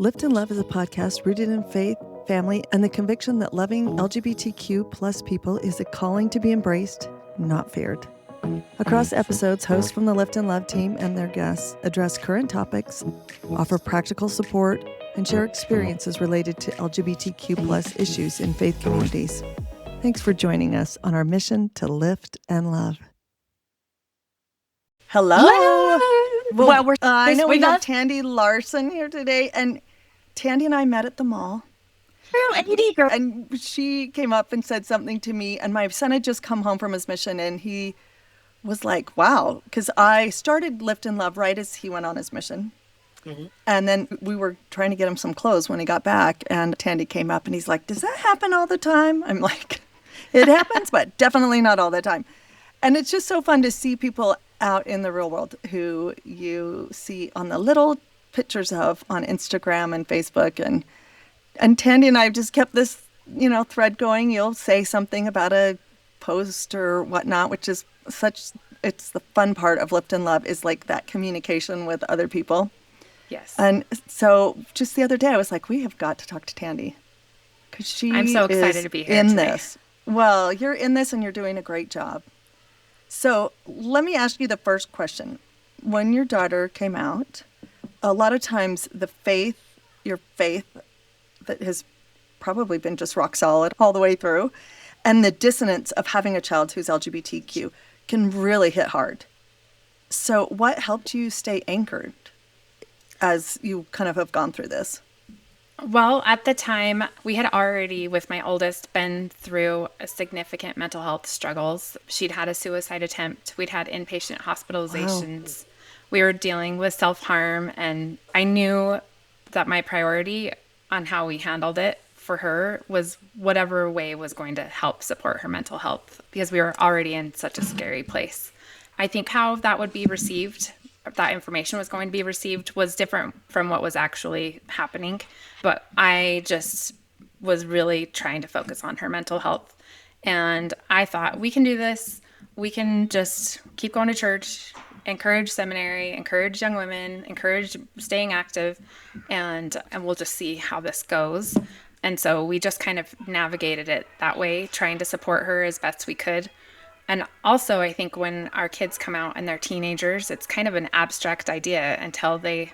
Lift and Love is a podcast rooted in faith, family, and the conviction that loving LGBTQ plus people is a calling to be embraced, not feared. Across episodes, hosts from the Lift and Love team and their guests address current topics, offer practical support, and share experiences related to LGBTQ plus issues in faith communities. Thanks for joining us on our mission to lift and love. Hello. Well, I know we have Tandy Larson here today, and Tandy and I met at the mall. And she came up and said something to me, and my son had just come home from his mission, and he was like, wow, because I started Lift and Love right as he went on his mission. Mm-hmm. And then we were trying to get him some clothes when he got back, and Tandy came up, and he's like, does that happen all the time? I'm like, it happens, but definitely not all the time. And it's just so fun to see people out in the real world who you see on the little pictures of on Instagram and Facebook. And Tandy and I have just kept this, thread going. You'll say something about a post or whatnot, which is it's the fun part of Lift and Love is like that communication with other people. Yes. And so just the other day I was like, we have got to talk to Tandy because I'm so excited to be here in today. This. Well, you're in this and you're doing a great job. So let me ask you the first question. When your daughter came out, a lot of times your faith that has probably been just rock solid all the way through, and the dissonance of having a child who's LGBTQ can really hit hard. So what helped you stay anchored as you kind of have gone through this? Well, at the time, we had already, with my oldest, been through significant mental health struggles. She'd had a suicide attempt. We'd had inpatient hospitalizations. Wow. We were dealing with self-harm, and I knew that my priority on how we handled it for her was whatever way was going to help support her mental health, because we were already in such a scary place. I think how that would be received, that information was going to be received, was different from what was actually happening. But I just was really trying to focus on her mental health. And I thought, we can do this. We can just keep going to church, encourage seminary, encourage young women, encourage staying active, and we'll just see how this goes. And so we just kind of navigated it that way, trying to support her as best we could. And also, I think when our kids come out and they're teenagers, it's kind of an abstract idea until they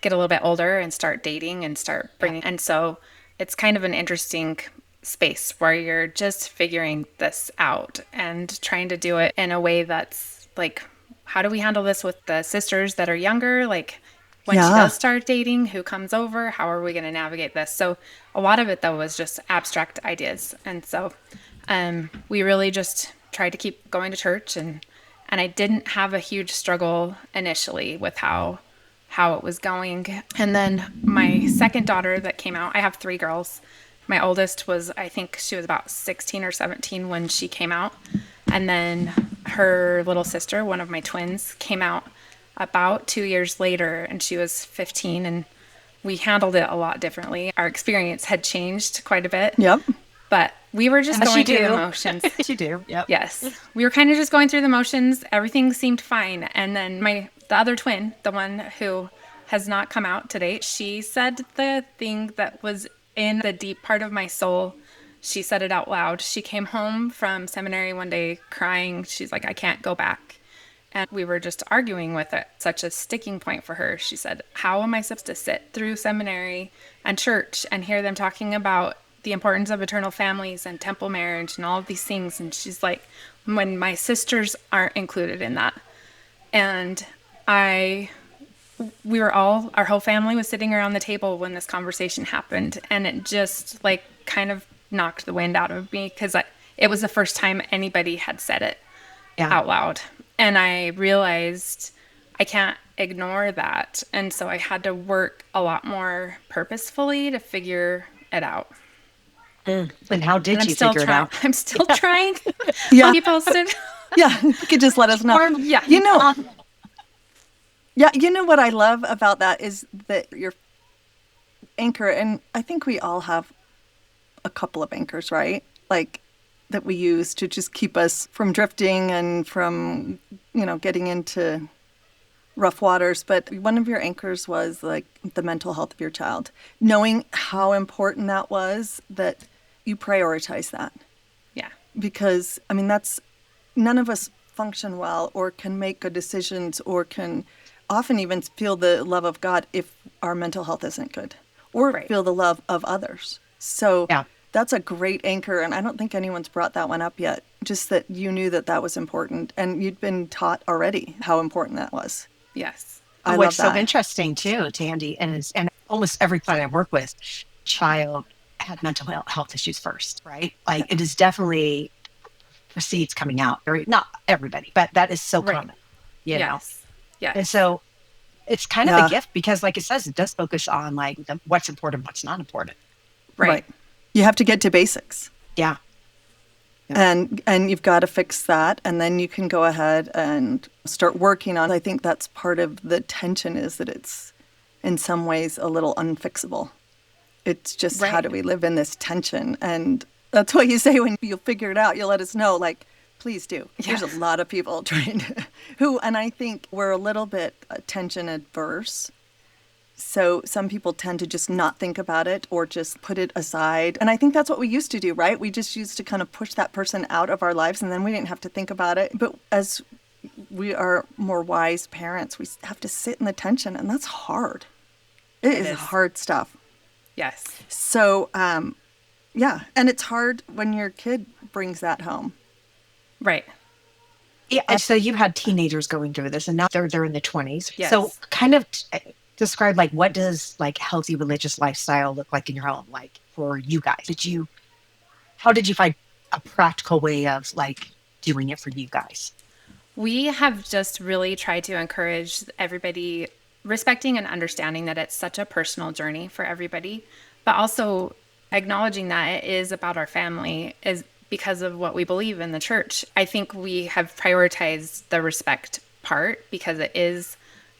get a little bit older and start dating and start bringing. And so it's kind of an interesting space where you're just figuring this out and trying to do it in a way that's like, how do we handle this with the sisters that are younger? Like when she does start dating, who comes over? How are we going to navigate this? So a lot of it, though, was just abstract ideas. And so we really just tried to keep going to church, and I didn't have a huge struggle initially with how it was going. And then my second daughter that came out, I have 3 girls. My oldest I think she was about 16 or 17 when she came out. And then her little sister, one of my twins, came out about 2 years later, and she was 15, and we handled it a lot differently. Our experience had changed quite a bit. Yep. But we were just going through the motions. You do. Yep. Yes. We were kind of just going through the motions. Everything seemed fine. And then the other twin, the one who has not come out to date, she said the thing that was in the deep part of my soul. She said it out loud. She came home from seminary one day crying. She's like, I can't go back. And we were just arguing with it. Such a sticking point for her. She said, how am I supposed to sit through seminary and church and hear them talking about the importance of eternal families and temple marriage and all of these things? And she's like, when my sisters aren't included in that. And our whole family was sitting around the table when this conversation happened. And it just like kind of knocked the wind out of me, because it was the first time anybody had said it out loud. And I realized I can't ignore that. And so I had to work a lot more purposefully to figure it out. And how did you figure it out? I'm still trying. I'll be posted. You could just let us know. You know what I love about that is that your anchor, and I think we all have a couple of anchors, right? Like that we use to just keep us from drifting and from, getting into rough waters, but one of your anchors was like the mental health of your child. Knowing how important that was, that you prioritize that. Yeah. Because, I mean, that's, none of us function well or can make good decisions or can often even feel the love of God if our mental health isn't good, or feel the love of others. So that's a great anchor. And I don't think anyone's brought that one up yet. Just that you knew that that was important and you'd been taught already how important that was. Yes. I What's love that. so interesting too, Tandy, and almost every client I work with, child had mental health issues first, right? Like it is definitely proceeds coming out. Not everybody, but that is so common, you know? Yes. And so it's kind of a gift because like it says, it does focus on like what's important, what's not important. Right. You have to get to basics. Yeah. And you've got to fix that. And then you can go ahead and start working on, I think that's part of the tension, is that it's in some ways a little unfixable. It's just how do we live in this tension? And that's what you say when you'll figure it out. You'll let us know, like, please do. There's a lot of people trying to, and I think we're a little bit tension adverse. So some people tend to just not think about it or just put it aside. And I think that's what we used to do, right? We just used to kind of push that person out of our lives and then we didn't have to think about it. But as we are more wise parents, we have to sit in the tension, and that's hard. It is hard stuff. Yes. So, and it's hard when your kid brings that home. Right. Yeah. So you've had teenagers going through this, and now they're in the 20s. Yes. So kind of describe like what does like healthy religious lifestyle look like in your home, like for you guys? How did you find a practical way of like doing it for you guys? We have just really tried to encourage everybody, respecting and understanding that it's such a personal journey for everybody, but also acknowledging that it is about our family, is because of what we believe in the church. I think we have prioritized the respect part because it is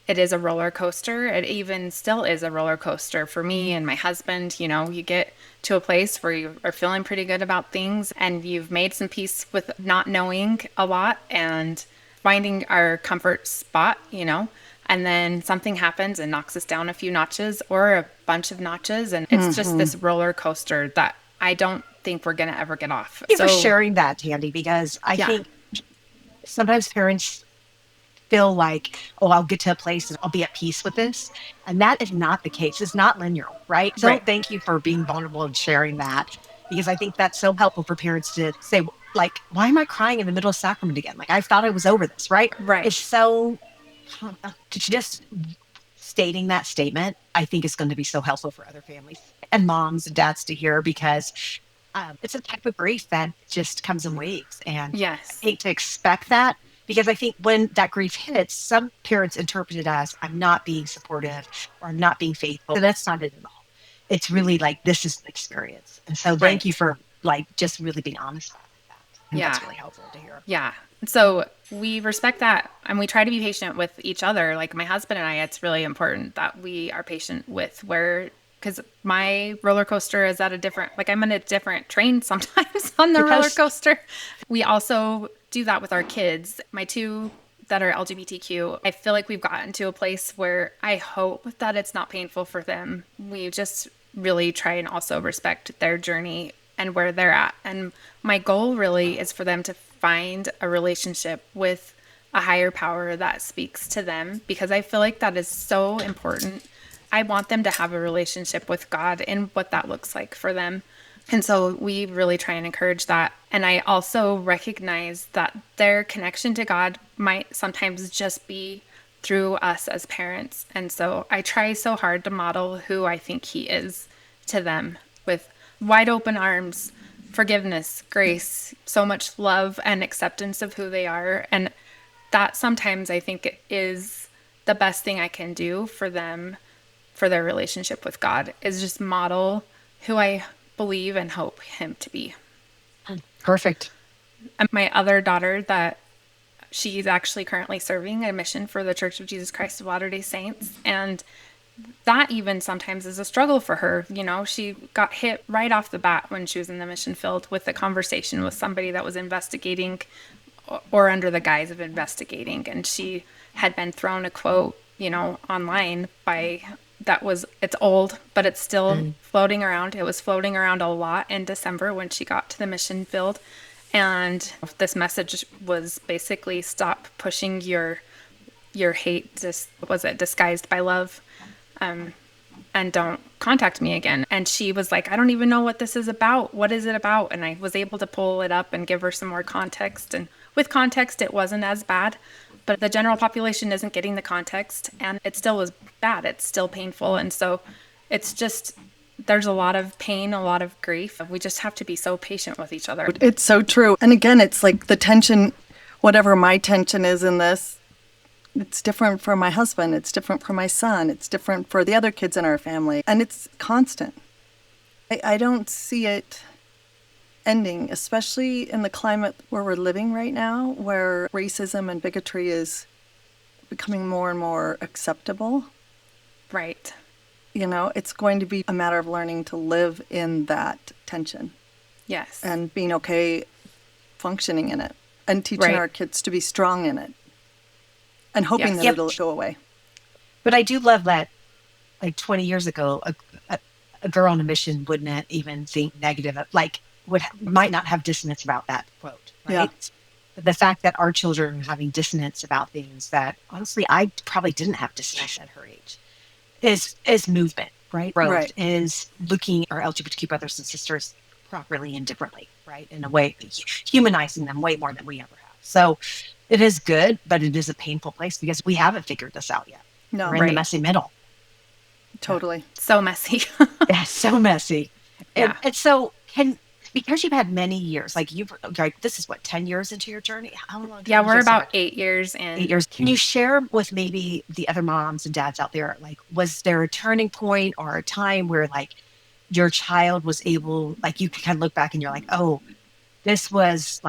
a roller coaster. It even still is a roller coaster for me and my husband. You know, you get to a place where you are feeling pretty good about things and you've made some peace with not knowing a lot and finding our comfort spot, you know, and then something happens and knocks us down a few notches or a bunch of notches. And it's just this roller coaster that I don't think we're going to ever get off. Thank you for sharing that, Tandy, because I think sometimes parents feel like, oh, I'll get to a place and I'll be at peace with this. And that is not the case. It's not linear, right? So thank you for being vulnerable and sharing that, because I think that's so helpful for parents to say, like, why am I crying in the middle of sacrament again? Like, I thought I was over this, right? Right. It's so, just stating that statement, I think is going to be so helpful for other families and moms and dads to hear, because it's a type of grief that just comes in waves. And I hate to expect that, because I think when that grief hits, some parents interpret it as I'm not being supportive or I'm not being faithful. So that's not it at all. It's really like, this is an experience. And so thank you for like just really being honest about that. And that's really helpful to hear. Yeah. So we respect that and we try to be patient with each other. Like my husband and I, it's really important that we are patient with because my roller coaster is at a different, like I'm in a different train sometimes on the roller coaster. We also do that with our kids. My two that are LGBTQ, I feel like we've gotten to a place where I hope that it's not painful for them. We just really try and also respect their journey and where they're at. And my goal really is for them to find a relationship with a higher power that speaks to them, because I feel like that is so important. I want them to have a relationship with God and what that looks like for them. And so we really try and encourage that. And I also recognize that their connection to God might sometimes just be through us as parents. And so I try so hard to model who I think He is to them, with wide open arms, forgiveness, grace, so much love and acceptance of who they are. And that sometimes I think is the best thing I can do for them, for their relationship with God, is just model who I believe and hope Him to be. Perfect. And my other daughter, that she's actually currently serving a mission for the Church of Jesus Christ of Latter-day Saints. And that even sometimes is a struggle for her. You know, she got hit right off the bat when she was in the mission field with a conversation with somebody that was investigating or under the guise of investigating. And she had been thrown a quote, online it's old, but it's still floating around. It was floating around a lot in December when she got to the mission field. And this message was basically stop pushing your hate, disguised by love, and don't contact me again. And she was like, I don't even know what this is about. What is it about? And I was able to pull it up and give her some more context. And with context, it wasn't as bad, but the general population isn't getting the context, and it still was bad. It's still painful. And so it's just, there's a lot of pain, a lot of grief. We just have to be so patient with each other. It's so true. And again, it's like the tension, whatever my tension is in this, it's different for my husband. It's different for my son. It's different for the other kids in our family. And it's constant. I don't see it ending, especially in the climate where we're living right now, where racism and bigotry is becoming more and more acceptable. Right. It's going to be a matter of learning to live in that tension. Yes. And being okay functioning in it and teaching our kids to be strong in it and hoping that it'll go away. But I do love that, like 20 years ago, a girl on a mission wouldn't even think negative, might not have dissonance about that quote, right? Yeah. The fact that our children are having dissonance about things that, honestly, I probably didn't have dissonance at her age is movement, right? Growth is looking at our LGBTQ brothers and sisters properly and differently, right? In a way, humanizing them way more than we ever have. So it is good, but it is a painful place because we haven't figured this out yet. No, we're in the messy middle. Totally. Yeah. So messy. Yeah, so messy. Yeah. And so because you've had many years, this is what, 10 years into your journey? How long? Yeah, we're about 8 years in. 8 years. Can you share with maybe the other moms and dads out there, was there a turning point or a time where your child was able, you can kind of look back and you're like, oh, this was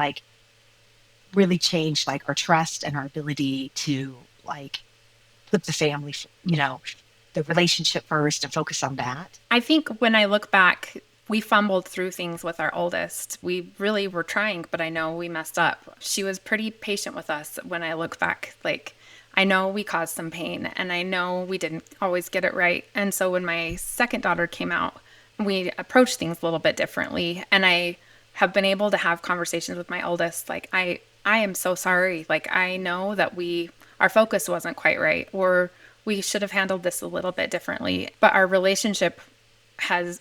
really changed our trust and our ability to put the family, the relationship first and focus on that? I think when I look back, we fumbled through things with our oldest. We really were trying, but I know we messed up. She was pretty patient with us when I look back. I know we caused some pain, and I know we didn't always get it right. And so when my second daughter came out, we approached things a little bit differently. And I have been able to have conversations with my oldest. I am so sorry. I know that our focus wasn't quite right, or we should have handled this a little bit differently. But our relationship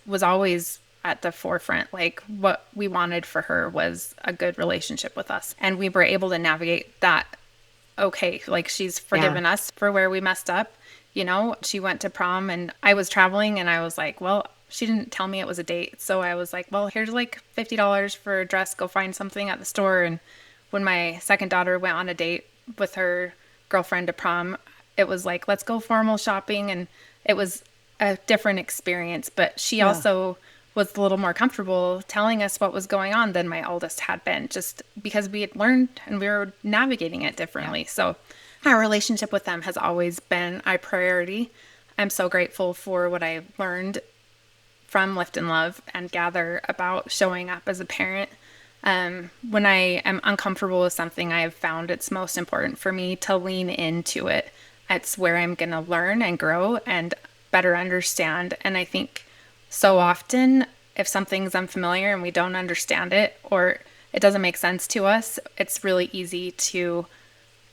was always at the forefront. What we wanted for her was a good relationship with us. And we were able to navigate that. Okay. She's forgiven us for where we messed up. She went to prom and I was traveling and I was like, well, she didn't tell me it was a date. So I was like, well, here's $50 for a dress. Go find something at the store. And when my second daughter went on a date with her girlfriend to prom, it was let's go formal shopping. And it was a different experience, but she also was a little more comfortable telling us what was going on than my oldest had been, just because we had learned and we were navigating it differently. Yeah. So our relationship with them has always been our priority. I'm so grateful for what I learned from Lift+Love and Gather about showing up as a parent. When I am uncomfortable with something, I have found it's most important for me to lean into it. It's where I'm going to learn and grow and better understand. And I think so often, if something's unfamiliar and we don't understand it or it doesn't make sense to us, it's really easy to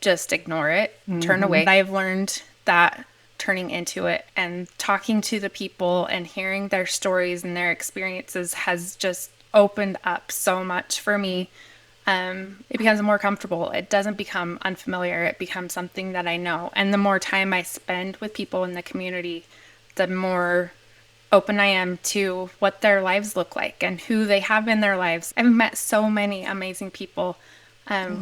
just ignore it, turn away. I've learned that turning into it and talking to the people and hearing their stories and their experiences has just opened up so much for me. It becomes more comfortable. It doesn't become unfamiliar. It becomes something that I know. And the more time I spend with people in the community, the more open I am to what their lives look like and who they have in their lives. I've met so many amazing people.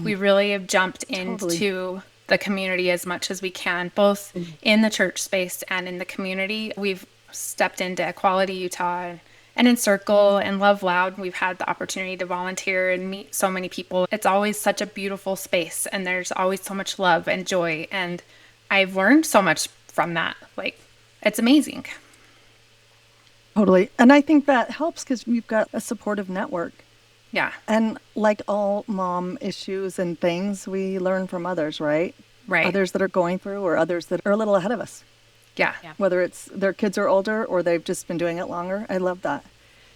We really have jumped into the community as much as we can, both in the church space and in the community. We've stepped into Equality Utah and Encircle and Love Loud. We've had the opportunity to volunteer and meet so many people. It's always such a beautiful space, and there's always so much love and joy. And I've learned so much from that. It's amazing. Totally. And I think that helps because we've got a supportive network. Yeah. And like all mom issues and things, we learn from others, right? Right. Others that are going through or others that are a little ahead of us. Yeah. Whether it's their kids are older or they've just been doing it longer. I love that.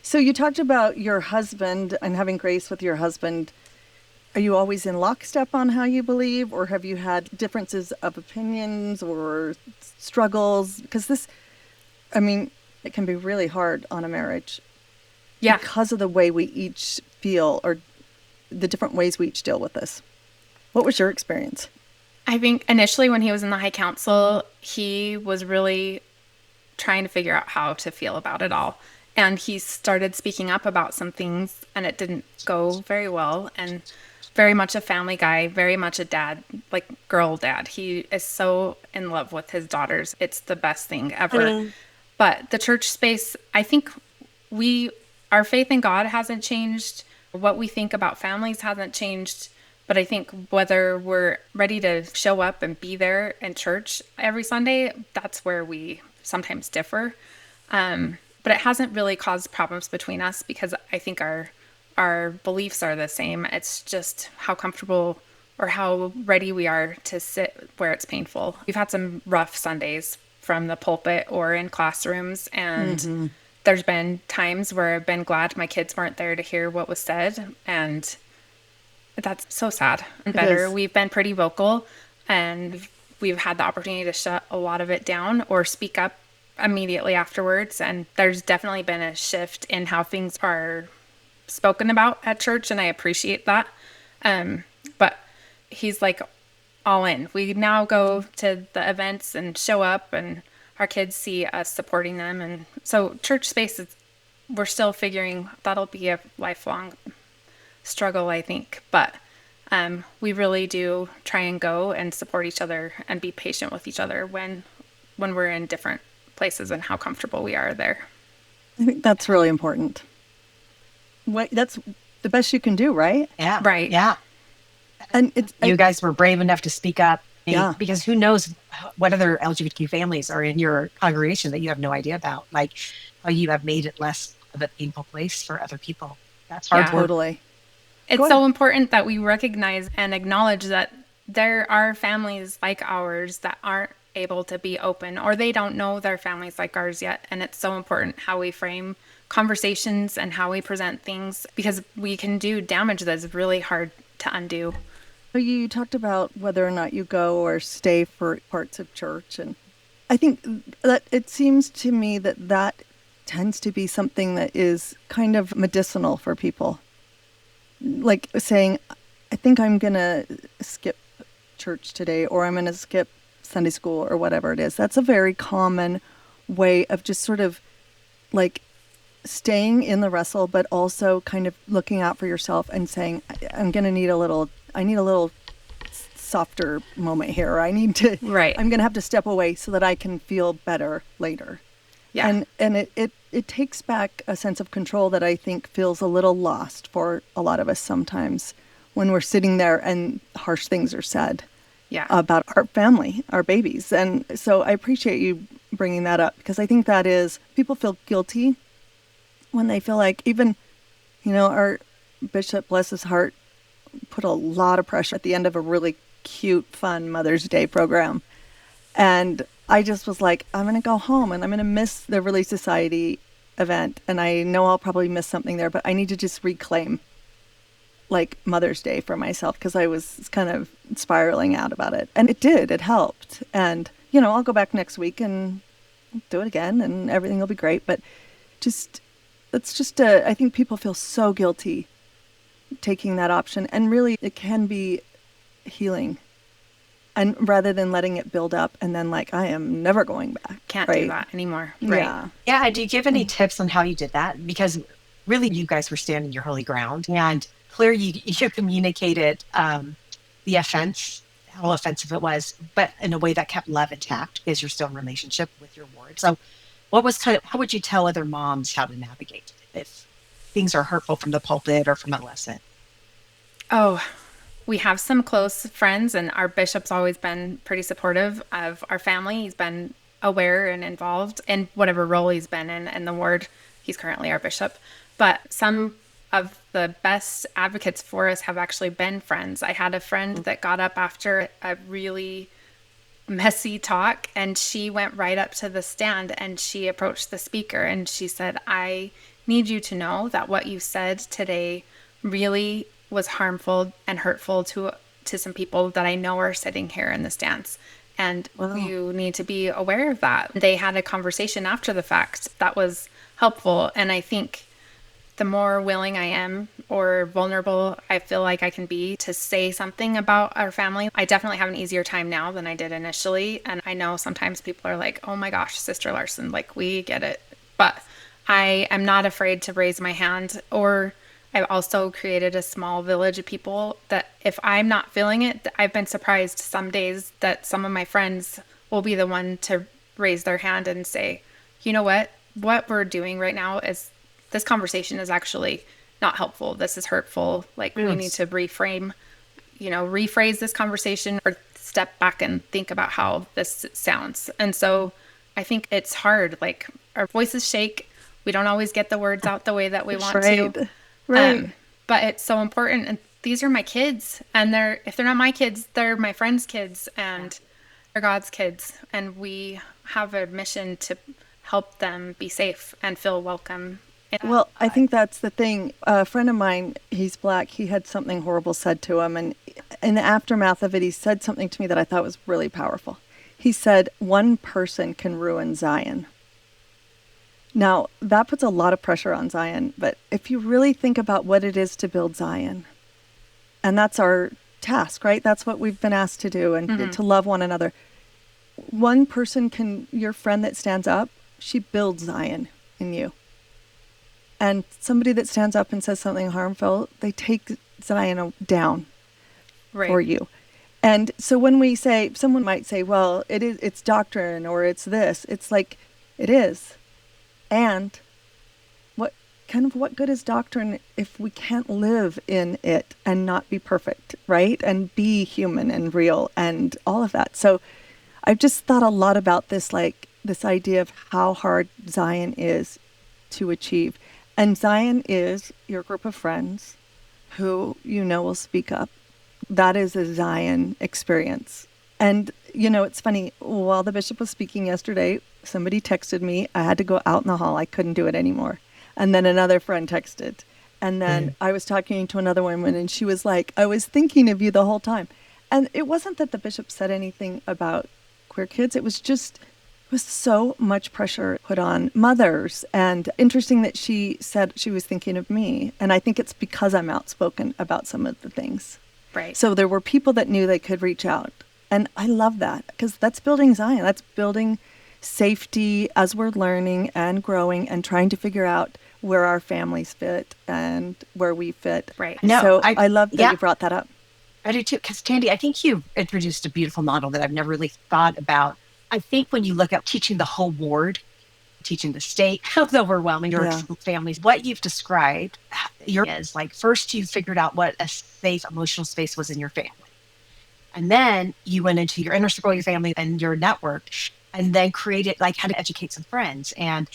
So you talked about your husband and having grace with your husband. Are you always in lockstep on how you believe, or have you had differences of opinions or struggles? Because this, I mean, it can be really hard on a marriage. Yeah. Because of the way we each feel or the different ways we each deal with this. What was your experience? I think initially when he was in the high council, he was really trying to figure out how to feel about it all. And he started speaking up about some things, and it didn't go very well. And very much a family guy, very much a dad, like girl dad. He is so in love with his daughters. It's the best thing ever. But the church space, I think our faith in God hasn't changed. What we think about families hasn't changed. But I think whether we're ready to show up and be there in church every Sunday, that's where we sometimes differ. But it hasn't really caused problems between us because I think our beliefs are the same. It's just how comfortable or how ready we are to sit where it's painful. We've had some rough Sundays from the pulpit or in classrooms, and there's been times where I've been glad my kids weren't there to hear what was said, and that's so sad and better. We've been pretty vocal, and we've had the opportunity to shut a lot of it down or speak up immediately afterwards. And there's definitely been a shift in how things are spoken about at church, and I appreciate that. But he's like all in. We now go to the events and show up, and our kids see us supporting them. And so church spaces, we're still figuring that'll be a lifelong struggle, I think. But we really do try and go and support each other and be patient with each other when we're in different places and how comfortable we are there. I think that's really important. That's the best you can do, right? Yeah. Right. Yeah. And you guys were brave enough to speak up. Yeah. Because who knows what other LGBTQ families are in your congregation that you have no idea about. Like how you have made it less of a painful place for other people. That's hard work. Totally. It's so important that we recognize and acknowledge that there are families like ours that aren't able to be open, or they don't know their families like ours yet. And it's so important how we frame conversations and how we present things, because we can do damage that's really hard to undo. You talked about whether or not you go or stay for parts of church. And I think that it seems to me that tends to be something that is kind of medicinal for people. Like saying, I think I'm going to skip church today, or I'm going to skip Sunday school or whatever it is. That's a very common way of just sort of like staying in the wrestle, but also kind of looking out for yourself and saying, I need a little softer moment here. I'm going to have to step away so that I can feel better later. Yeah. And it takes back a sense of control that I think feels a little lost for a lot of us sometimes when we're sitting there and harsh things are said about our family, our babies. And so I appreciate you bringing that up, because I think that is, people feel guilty when they feel like, even, our bishop, bless his heart, put a lot of pressure at the end of a really cute, fun Mother's Day program. And I just was like, I'm going to go home and I'm going to miss the Relief Society event. And I know I'll probably miss something there, but I need to just reclaim like Mother's Day for myself, because I was kind of spiraling out about it. And it helped. And, I'll go back next week and do it again and everything will be great. But I think people feel so guilty taking that option. And really, it can be healing. And rather than letting it build up and then like, I am never going back. Can't do that anymore. Right. Yeah. Do you give any tips on how you did that? Because really, you guys were standing your holy ground, and clearly you communicated the offense, how offensive it was, but in a way that kept love intact because you're still in relationship with your ward. So how would you tell other moms how to navigate if things are hurtful from the pulpit or from a lesson? Oh, we have some close friends, and our bishop's always been pretty supportive of our family. He's been aware and involved in whatever role he's been in the ward. He's currently our bishop. But some of the best advocates for us have actually been friends. I had a friend that got up after a really messy talk, and she went right up to the stand and she approached the speaker and she said, I need you to know that what you said today really was harmful and hurtful to some people that I know are sitting here in the stands. And you need to be aware of that. They had a conversation after the fact that was helpful. And I think the more willing I am or vulnerable I feel like I can be to say something about our family, I definitely have an easier time now than I did initially. And I know sometimes people are like, oh my gosh, Sister Larson, like, we get it. But I am not afraid to raise my hand. Or I've also created a small village of people that if I'm not feeling it, I've been surprised some days that some of my friends will be the one to raise their hand and say, you know what we're doing right now is this conversation is actually not helpful. This is hurtful. Like, we need to rephrase this conversation or step back and think about how this sounds. And so I think it's hard. Like, our voices shake. We don't always get the words out the way that we want to. Right. But it's so important. And these are my kids. And if they're not my kids, they're my friends' kids and they're God's kids. And we have a mission to help them be safe and feel welcome. Well, I think that's the thing. A friend of mine, he's Black, he had something horrible said to him. And in the aftermath of it, he said something to me that I thought was really powerful. He said, one person can ruin Zion. Now, that puts a lot of pressure on Zion. But if you really think about what it is to build Zion, and that's our task, right? That's what we've been asked to do, and to love one another. One person your friend that stands up, she builds Zion in you. And somebody that stands up and says something harmful, they take Zion down for you. And so when we say, someone might say, well, it's doctrine or it's this. It's like, it is. And what good is doctrine if we can't live in it and not be perfect, right? And be human and real and all of that. So I've just thought a lot about this, like this idea of how hard Zion is to achieve. And Zion is your group of friends who will speak up. That is a Zion experience. And, it's funny, while the bishop was speaking yesterday, somebody texted me. I had to go out in the hall. I couldn't do it anymore. And then another friend texted. And then I was talking to another woman, and she was like, I was thinking of you the whole time. And it wasn't that the bishop said anything about queer kids. It was so much pressure put on mothers. And interesting that she said she was thinking of me. And I think it's because I'm outspoken about some of the things. Right. So there were people that knew they could reach out. And I love that because that's building Zion. That's building safety as we're learning and growing and trying to figure out where our families fit and where we fit. Right. No, so I love that you brought that up. I do too. Because Tandy, I think you've introduced a beautiful model that I've never really thought about. I think when you look at teaching the whole ward, teaching the state, how overwhelming your families, what you've described is like, first you figured out what a safe emotional space was in your family. And then you went into your inner circle, your family and your network, and then created like how to educate some friends and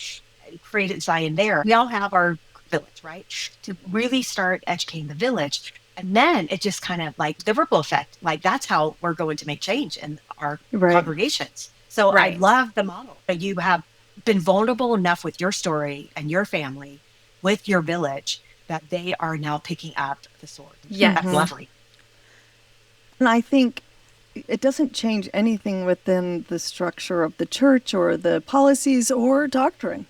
created Zion there. We all have our village, right? To really start educating the village. And then it just kind of like the ripple effect, like that's how we're going to make change in our congregations. So I love the model. You have been vulnerable enough with your story and your family, with your village, that they are now picking up the sword. Yeah. That's lovely. And I think it doesn't change anything within the structure of the church or the policies or doctrine.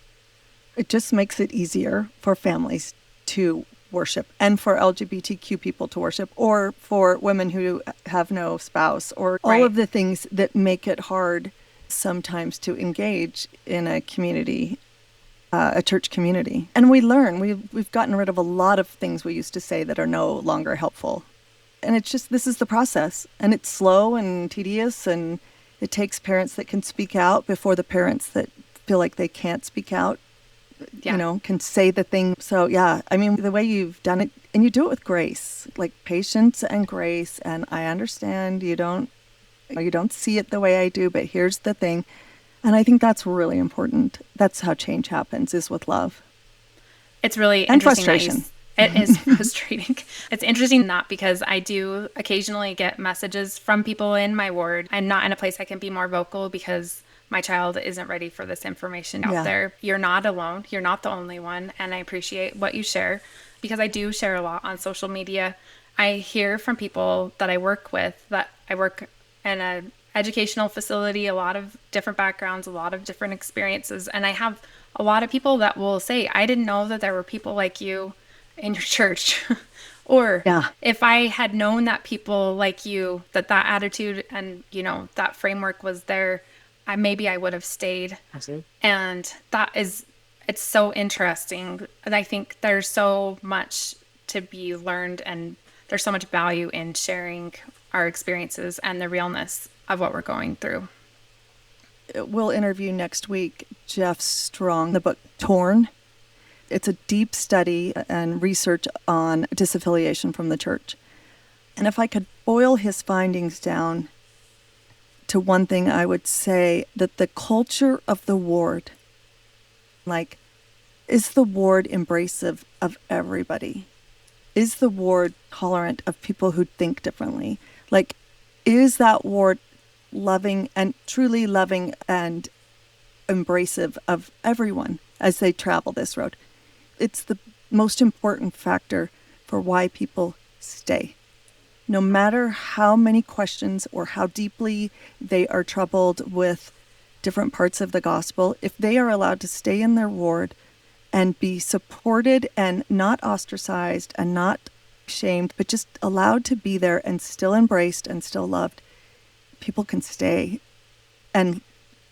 It just makes it easier for families to worship and for LGBTQ people to worship, or for women who have no spouse, or all of the things that make it hard sometimes to engage in a community, a church community. And we learn, we've gotten rid of a lot of things we used to say that are no longer helpful. And it's just, this is the process, and it's slow and tedious, and it takes parents that can speak out before the parents that feel like they can't speak out, can say the thing. So I mean, the way you've done it, and you do it with grace, like patience and grace. And I understand you don't see it the way I do, but here's the thing. And I think that's really important. That's how change happens, is with love. It's really and interesting frustration. It is frustrating. It's interesting not because I do occasionally get messages from people in my ward. I'm not in a place I can be more vocal because my child isn't ready for this information out there. You're not alone. You're not the only one. And I appreciate what you share because I do share a lot on social media. I hear from people that I work with that I work in an educational facility, a lot of different backgrounds, a lot of different experiences. And I have a lot of people that will say, I didn't know that there were people like you in your church. Or if I had known that people like you, that attitude and, that framework was there, maybe I would have stayed. Absolutely. And it's so interesting. And I think there's so much to be learned and there's so much value in sharing our experiences and the realness of what we're going through. We'll interview next week Jeff Strong, the book Torn. It's a deep study and research on disaffiliation from the church. And if I could boil his findings down to one thing, I would say that the culture of the ward, is the ward embracive of everybody? Is the ward tolerant of people who think differently? Is that ward loving and truly loving and embracive of everyone as they travel this road? It's the most important factor for why people stay. No matter how many questions or how deeply they are troubled with different parts of the gospel, if they are allowed to stay in their ward and be supported and not ostracized and not shamed, but just allowed to be there and still embraced and still loved, people can stay. And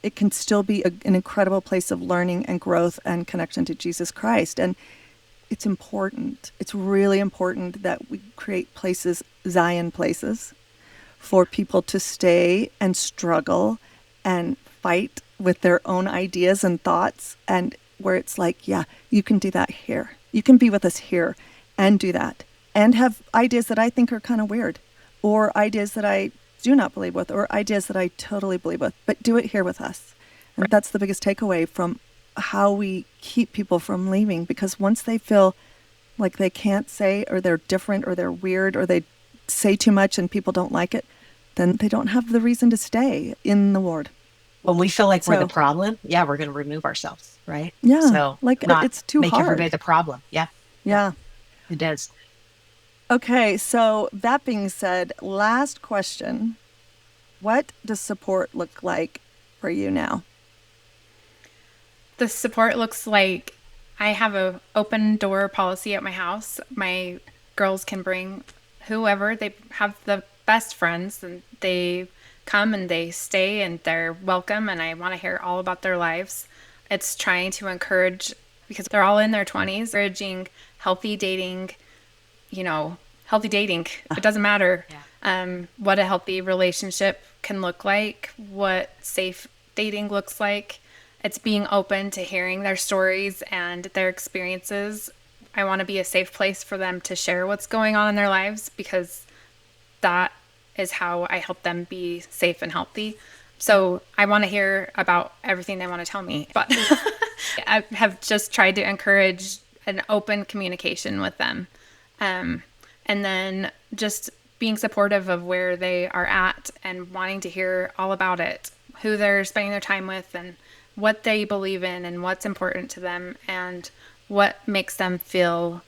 it can still be an incredible place of learning and growth and connection to Jesus Christ. And it's important. It's really important that we create places, Zion places, for people to stay and struggle and fight with their own ideas and thoughts, and where it's you can do that here. You can be with us here and do that and have ideas that I think are kind of weird, or ideas that I do not believe with, or ideas that I totally believe with, but do it here with us. And that's the biggest takeaway from how we keep people from leaving, because once they feel like they can't say, or they're different, or they're weird, or they say too much and people don't like it, then they don't have the reason to stay in the ward. When we feel like we're the problem, we're going to remove ourselves, right? Yeah, so it's too make hard. Everybody the problem. Yeah, it does. Okay, so that being said, last question. What does support look like for you now? The support looks like I have an open door policy at my house. My girls can bring whoever. They have the best friends, and they come and they stay and they're welcome, and I want to hear all about their lives. It's trying to encourage, because they're all in their 20s, encouraging healthy dating, healthy dating. It doesn't matter what a healthy relationship can look like, what safe dating looks like. It's being open to hearing their stories and their experiences. I want to be a safe place for them to share what's going on in their lives, because that is how I help them be safe and healthy. So I want to hear about everything they want to tell me. But I have just tried to encourage an open communication with them. And then just being supportive of where they are at and wanting to hear all about it, who they're spending their time with and what they believe in and what's important to them and what makes them feel,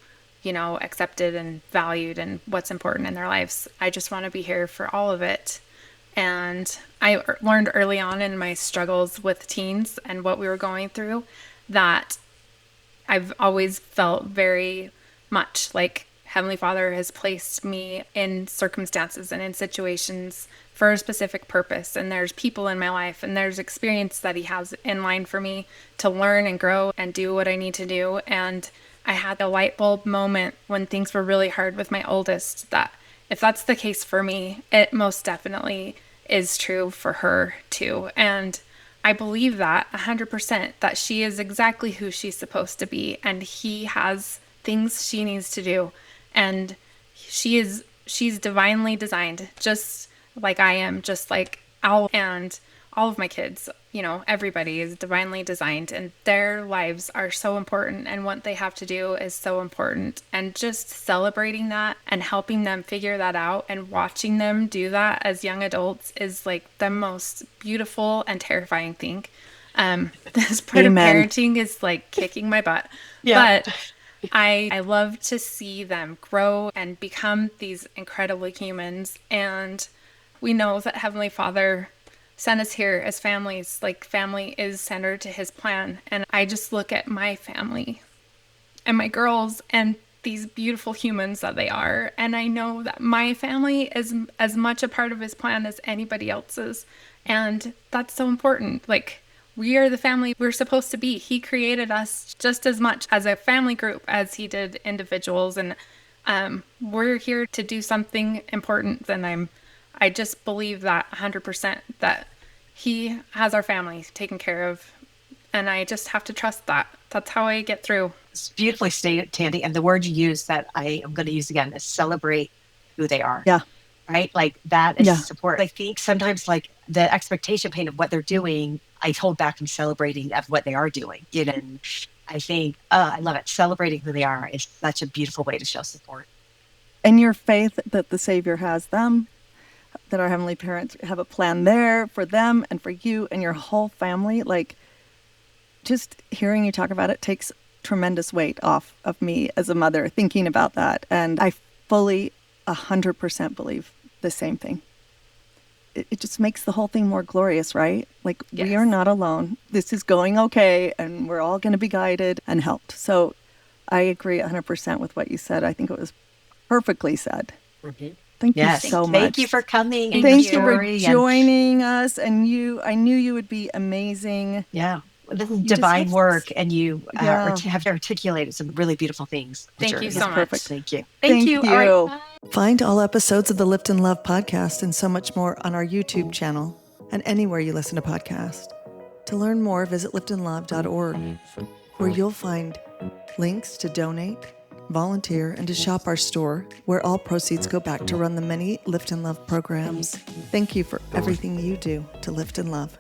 accepted and valued and what's important in their lives. I just want to be here for all of it. And I learned early on in my struggles with teens and what we were going through that I've always felt very much like Heavenly Father has placed me in circumstances and in situations for a specific purpose. And there's people in my life and there's experience that He has in line for me to learn and grow and do what I need to do. And I had a light bulb moment when things were really hard with my oldest, that if that's the case for me, it most definitely is true for her too. And I believe that 100%, that she is exactly who she's supposed to be. And He has things she needs to do. And she's divinely designed, just like I am, just like Al and all of my kids everybody is divinely designed and their lives are so important and what they have to do is so important. And just celebrating that and helping them figure that out and watching them do that as young adults is like the most beautiful and terrifying thing. This part of parenting is like kicking my butt. Yeah. But I love to see them grow and become these incredible humans. And we know that Heavenly Father sent us here as families. Like, family is centered to his plan. And I just look at my family and my girls and these beautiful humans that they are. And I know that my family is as much a part of his plan as anybody else's. And that's so important. Like, we are the family we're supposed to be. He created us just as much as a family group as he did individuals. And we're here to do something important. And I just believe that 100% that he has our family taken care of. And I just have to trust that. That's how I get through. It's beautifully stated, Tandy. And the word you use that I am going to use again is celebrate who they are. Yeah. Right? Like, that is support. I think sometimes, like, the expectation pain of what they're doing, I hold back from celebrating of what they are doing. And I think, I love it. Celebrating who they are is such a beautiful way to show support. And your faith that the Savior has them, that our Heavenly Parents have a plan there for them and for you and your whole family. Like, just hearing you talk about it takes tremendous weight off of me as a mother thinking about that. And I fully 100% believe the same thing. It just makes the whole thing more glorious, right? Like, we are not alone. This is going okay, and we're all going to be guided and helped. So I agree 100% with what you said. I think it was perfectly said. Mm-hmm. Thank you so much. Thank you for coming. Thank you for joining us. And I knew you would be amazing. Yeah. This is divine work, and you have articulated some really beautiful things. Thank you so much. Perfect. Thank you. Thank you. All right. Find all episodes of the Lift and Love podcast and so much more on our YouTube channel and anywhere you listen to podcasts. To learn more, visit liftandlove.org, where you'll find links to donate, volunteer, and to shop our store, where all proceeds go back to run the many Lift and Love programs. Thank you for everything you do to lift and love.